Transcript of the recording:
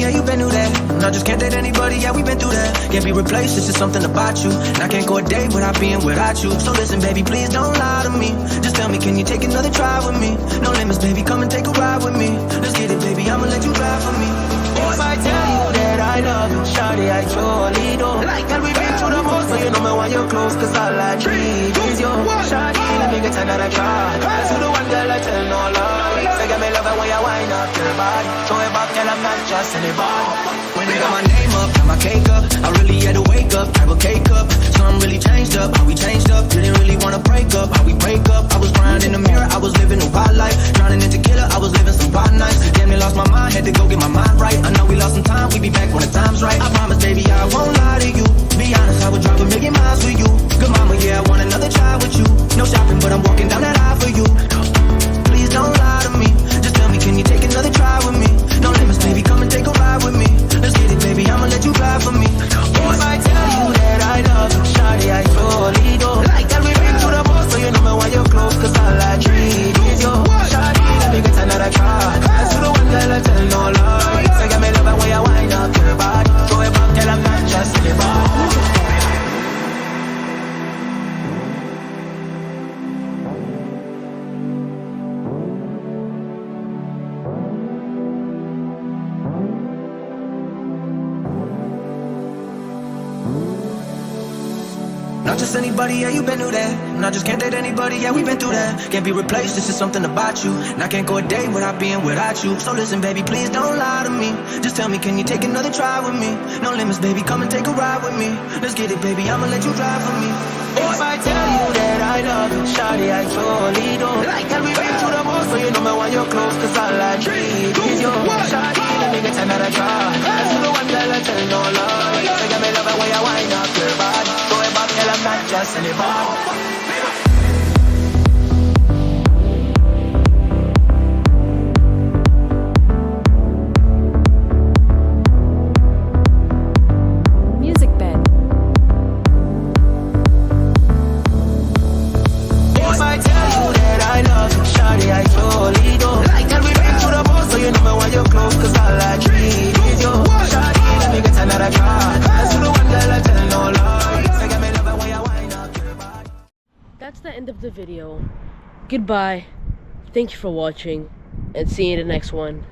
yeah, you been through that. And I just can't date anybody, yeah, we been through that. Can't be replaced, it's just something about you. And I can't go a day without being without you. So listen, baby, please don't lie to me. Just tell me, can you take another try with me? No limits, baby, come and take a ride with me. Let's get it, baby, I'ma let you drive for me. If I tell you that I love you, shawty, I surely do. Like that, we been through the most, so you know me why you're close. Cause all I need is your shawty. Let me get another try. Cause you the one girl I tell no lie. Say, get me love it when you wind up your body. Throw it back, girl, I'm not just anybody. When they got my name up, got my cake up, I really had to wake up, have a cake up. So I'm really changed up, how we changed up. Didn't really wanna break up, how we break up. I was crying in the mirror, I was living a wild life. Drowning in tequila, I was living some wild nights. Damn, they lost my mind, had to go get my mind right. I know we lost some time, we be back when the time's right. I promise, baby, I won't lie to you. Be honest, I would drive a million miles for you. Good mama, yeah, I want another child with you. No shopping, but I'm walking down that aisle for you. Please don't lie to me. Just tell me, can you take another try with me? No limits, baby, come and take a ride with me. Let's get it, baby, I'ma let you drive for me. If I tell you that I love you, shawty, I surely do. Like that, we been through the most, so you know me why you're close. Cause all I need is your shawty. Let me get another try. Cause you the one girl I tell no lie. So get me love it when you wind up your body. Throw it back, girl, I'm not just anybody. Not just anybody, yeah, you been through that. And I just can't date anybody, yeah, we been through that. Can't be replaced, it's just something about you. And I can't go a day without being without you. So listen, baby, please don't lie to me. Just tell me, can you take another try with me? No limits, baby, come and take a ride with me. Let's get it, baby, I'ma let you drive for me. If I tell you that I love you, shawty, I surely do. Like that, we been through the most, so you know me why you're close. Cause all I need is your shawty. Let me get another try. Cause you the one girl I tell no lie. So get me love it when you wind up your body. Throw it back, girl, I'm not just anybody. That's the end of the video. Goodbye. Thank you for watching, and see you in the next one.